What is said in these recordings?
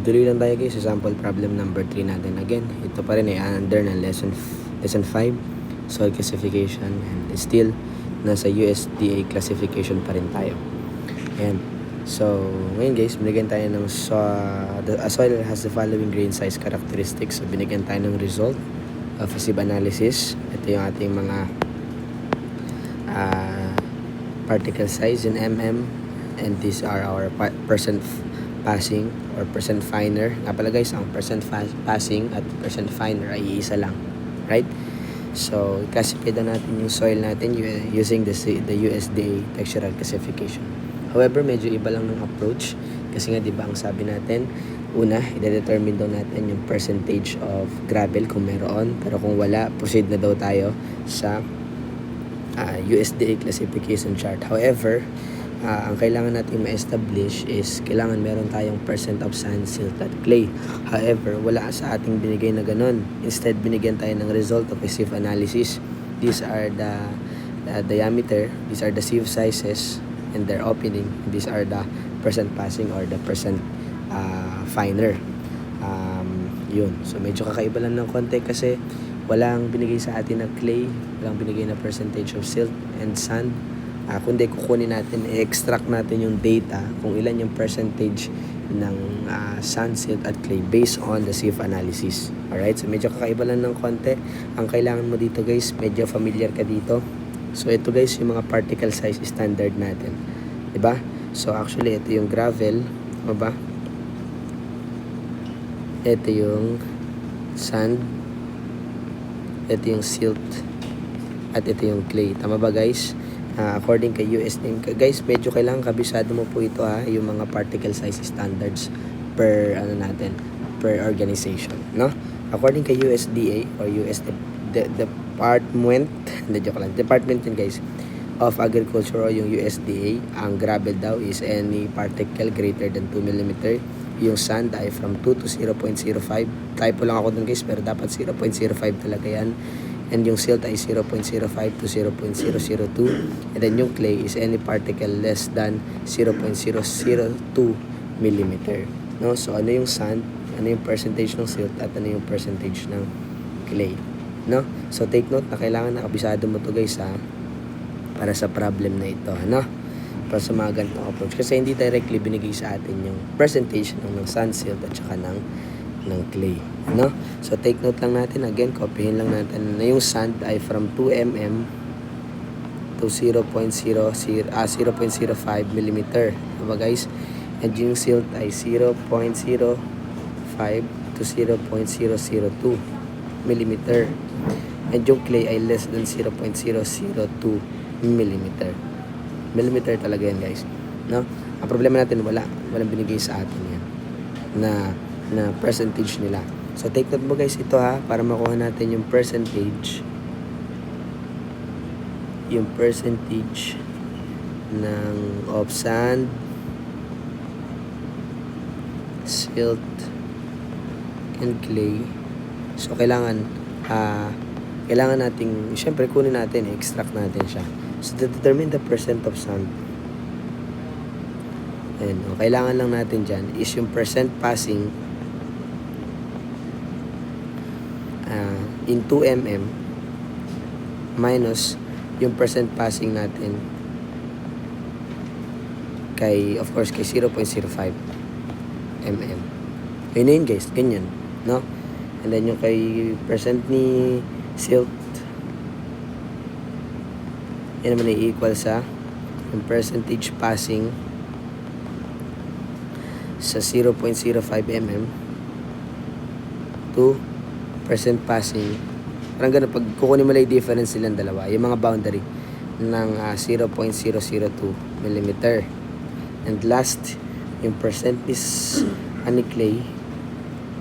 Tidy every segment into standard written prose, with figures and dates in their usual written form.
Tuloy lang tayo guys sa sample problem number 3 natin. Again, ito pa rin ay under ng lesson 5, soil classification, and still nasa USDA classification pa rin tayo. Ayan. So, ngayon guys, binigyan tayo ng a soil has the following grain size characteristics. So, binigyan tayo ng result of a sieve analysis. Ito yung ating mga particle size in mm, and these are our percent passing or percent finer. Nga pala guys, ang percent passing at percent finer ay iisa lang, right? So, classify daw natin yung soil natin using the USDA textural classification. However, medyo iba lang ng approach kasi nga 'di ba ang sabi natin, una, i-determine daw natin yung percentage of gravel kung meron, pero kung wala, proceed na daw tayo sa USDA classification chart. However, ang kailangan natin ma-establish is kailangan meron tayong percent of sand, silt, at clay. However, wala sa ating binigay na ganun. Instead, binigyan tayo ng result of a sieve analysis. These are the diameter, these are the sieve sizes, and their opening. These are the percent passing or the percent finer. Yun. So, medyo kakaiba lang ng konti kasi walang binigay sa atin na clay, walang binigay na percentage of silt and sand. Kundi kukunin natin, i-extract natin yung data kung ilan yung percentage ng sand, silt at clay based on the sieve analysis. Alright, so medyo kakaiba lang ng konti. Ang kailangan mo dito guys, medyo familiar ka dito. So ito guys, yung mga particle size standard natin. Diba? So actually, ito yung gravel. Diba? Ito yung sand. Ito yung silt. At ito yung clay. Tama ba guys? According kay USDA, guys, medyo kailangan kabisado mo po ito yung mga particle size standards per per organization, no? According kay USDA or Department yun guys of Agriculture o yung USDA, ang gravel daw is any particle greater than 2 mm. Yung sand ay from 2 to 0.05. Typo lang ako dun guys, pero dapat 0.05 talaga yan. And yung silt ay 0.05 to 0.002. And then yung clay is any particle less than 0.002 mm. No? So ano yung sand, ano yung percentage ng silt, at ano yung percentage ng clay. No? So take note na kailangan nakabisado mo to guys para sa problem na ito. No? Para sa mga ganitong approach. Kasi hindi directly binigay sa atin yung percentage ng sand, silt at saka ng clay, no? So take note lang natin, again, copyhin lang natin na yung sand ay from 2 mm to 0.05 mm, diba guys? And yung silt ay 0.05 to 0.002 mm. And yung clay ay less than 0.002 mm. Millimeter talaga yan guys, no? Ang problema natin, walang binigay sa atin yan na percentage nila. So take note mo guys ito para makuha natin yung percentage of sand, silt and clay. So kailangan nating syempre kunin natin, extract natin siya. So to determine the percent of sand, and kailangan lang natin dyan is yung percent passing in 2 mm minus yung percent passing natin kay 0.05 mm. Yun na yun guys, ganyan, no? And then yung kay percent ni silt, yan naman ay equal sa yung percentage passing sa 0.05 mm to percent passing. Parang ganun, pag kukunin mo lang yung difference nilang dalawa, yung mga boundary ng 0.002 mm. And last, yung percent is ani clay,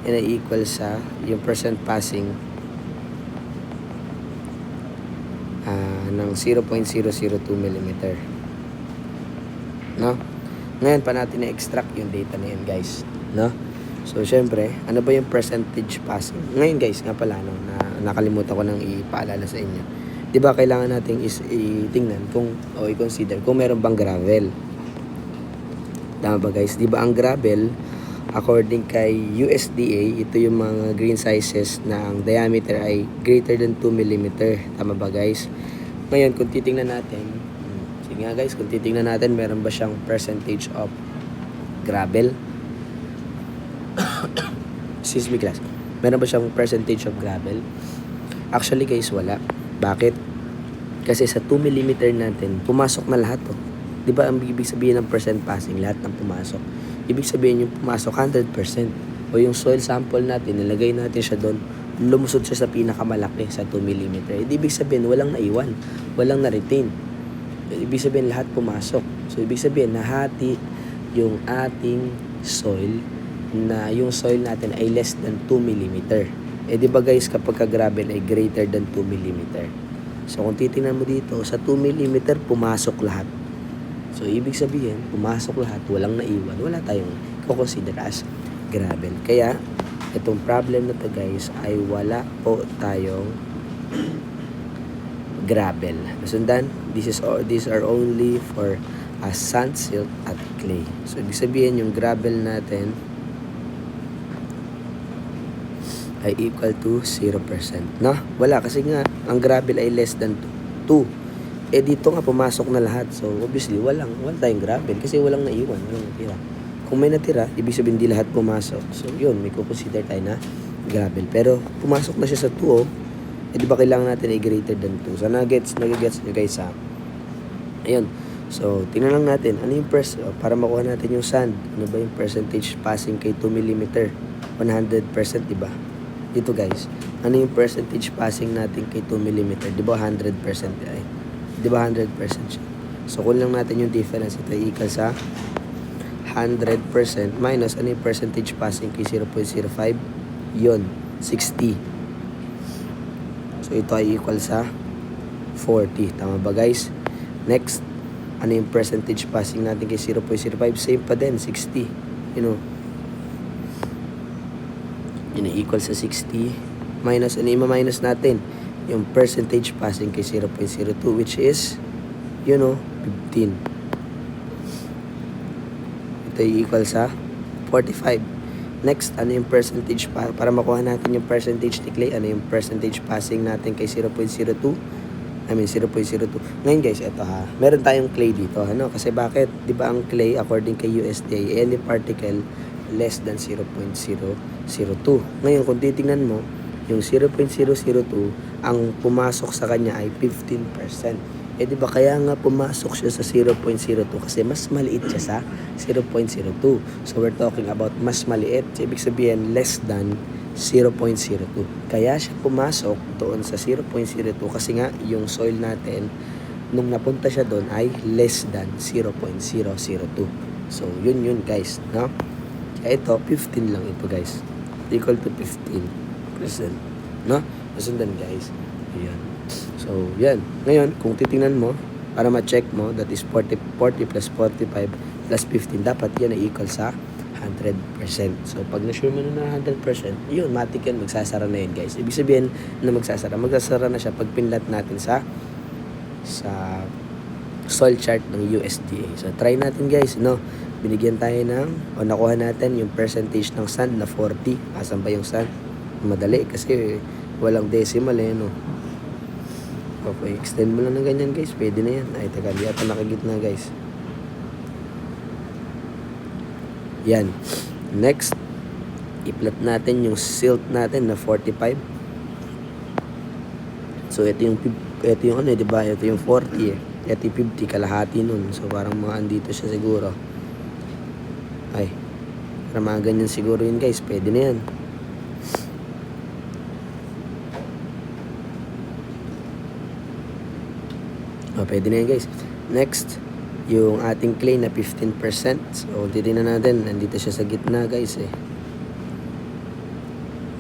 yan ay equal sa yung percent passing ng 0.002 mm. No? Ngayon pa natin na-extract yung data na yan guys, no? So syempre, ano ba yung percentage passing? Ngayon guys, nga pala nakalimutan ko nang ipaalala sa inyo. 'Di ba kailangan nating itingnan i-consider kung meron bang gravel. Tama ba guys? 'Di ba ang gravel according kay USDA, ito yung mga green sizes na ang diameter ay greater than 2 mm. Tama ba guys? Ngayon, kung titingnan natin, sige nga guys, kung titingnan natin, meron ba siyang percentage of gravel? Excuse me class. Meron ba siyang percentage of gravel? Actually guys, wala. Bakit? Kasi sa 2 mm natin, pumasok na lahat to. Di ba ang ibig sabihin ng percent passing? Lahat ng pumasok. Ibig sabihin yung pumasok 100%. O yung soil sample natin, nilagay natin siya doon, lumusod siya sa pinakamalaki sa 2 mm. Ibig sabihin, walang naiwan. Walang na-retain. Ibig sabihin, lahat pumasok. So, ibig sabihin, nahati yung ating soil na yung soil natin ay less than 2 mm. Di ba guys, kapag ka-gravel ay greater than 2 mm. So, kung titingnan mo dito, sa 2 mm, pumasok lahat. So, ibig sabihin, pumasok lahat, walang naiwan, wala tayong kukonsider as gravel. Kaya, itong problem na to guys, ay wala po tayong gravel. Nasundan, these are only for sand, silt, at clay. So, ibig sabihin, yung gravel natin ay equal to 0%. No? Wala, kasi nga, ang gravel ay less than 2. Dito nga pumasok na lahat. So, obviously, wala tayong gravel kasi walang naiwan, walang natira. Kung may natira, ibig sabihin hindi lahat pumasok. So, yun, may kukonsider tayo na gravel. Pero, pumasok na siya sa 2, oh. Di ba kailangan natin ay greater than 2? So, nagigets nyo guys, ha? Ayun. So, tingnan lang natin. Ano yung para makuha natin yung sand? Ano ba yung percentage passing kay 2 mm? 100%, di ba? Dito guys, ano yung percentage passing natin kay 2 mm? Di ba 100% ay? Di ba 100% siya? So, kung lang natin yung difference, ito ay equal sa 100% minus ano yung percentage passing kay 0.05? Yun, 60. So, ito ay equal sa 40. Tama ba guys? Next, ano yung percentage passing natin kay 0.05? Same pa din, 60. You know, yun ay equal sa 60 minus ano yung minus natin? Yung percentage passing kay 0.02 which is, 15. Ito ay equal sa 45. Next, ano yung percentage para makuha natin yung percentage ni clay? Ano yung percentage passing natin kay 0.02? 0.02. Ngayon guys, ito ha. Meron tayong clay dito. Kasi bakit? Di ba ang clay, according kay USDA, any particle less than 0.002. Ngayon, kung titingnan mo, yung 0.002, ang pumasok sa kanya ay 15%. Di ba kaya nga pumasok siya sa 0.02 kasi mas maliit siya sa 0.02. So, we're talking about mas maliit. So, ibig sabihin, less than 0.02. Kaya siya pumasok doon sa 0.02 kasi nga yung soil natin, nung napunta siya doon ay less than 0.002. So, yun guys. No? Kaya ito, 15 lang ito guys. Equal to 15%. No? Nasundan guys. Ayan. So, yan. Ngayon, kung titingnan mo, para ma-check mo, that is 40 plus 45 plus 15, dapat yan ay equal sa 100%. So, pag na-sure mo na 100%, yun, matik yan, magsasara na yun guys. Ibig sabihin na magsasara na siya pag pinlat natin sa soil chart ng USDA. So, try natin guys, no? Binigyan tayo ng, nakuha natin yung percentage ng sand na 40. Asan ba yung sand? Madali kasi walang decimal no? Okay, extend mo lang ng ganyan guys, pwede na yan. Ay, teka, di ata nakagitna guys. Yan. Next, i-plot natin yung silt natin na 45. So, ito yung di ba? Ito yung 40 Ito yung 50, kalahati nun. So, parang mga andito siya siguro. Ay, para mga ganyan siguro yun guys, pwede na yan. Pwede na yan guys. Next, yung ating clay na 15%. So, titignan natin. Nandito siya sa gitna guys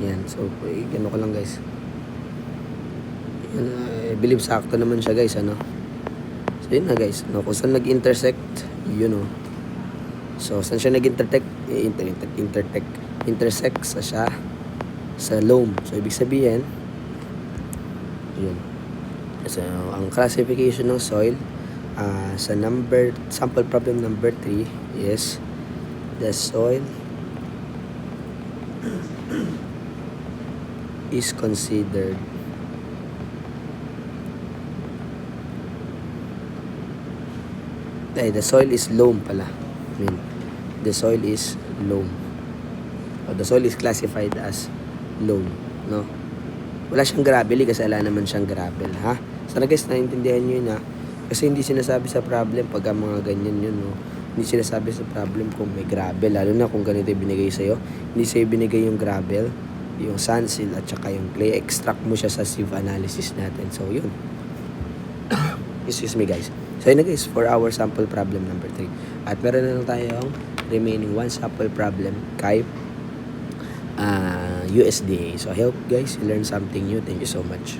Yan. So, gano ko lang guys. Yan, I believe sakto naman siya guys. So, yun na guys. Kung saan nag-intersect, So, saan siya nag-intersect? Intersect siya sa loam. So, ibig sabihin, yun. So, ang classification ng soil sa sample problem number 3 is the soil is considered the soil is loam pala. I mean, the soil is loam. O, the soil is classified as loam, no? Wala siyang gravelly kasi wala naman siyang gravel, ha? Sana guys, naiintindihan nyo yun, ha? Kasi hindi sinasabi sa problem pag mga ganyan yun, no? Hindi sinasabi sa problem kung may gravel, lalo na kung ganito yung binigay sa'yo. Hindi sa'yo binigay yung gravel, yung sand seal at saka yung clay. Extract mo siya sa sieve analysis natin. So, yun. Excuse me, guys. So, yun na guys, for our sample problem number 3. At meron na lang tayong remaining one sample problem kay USDA. So, I hope guys, you learn something new. Thank you so much.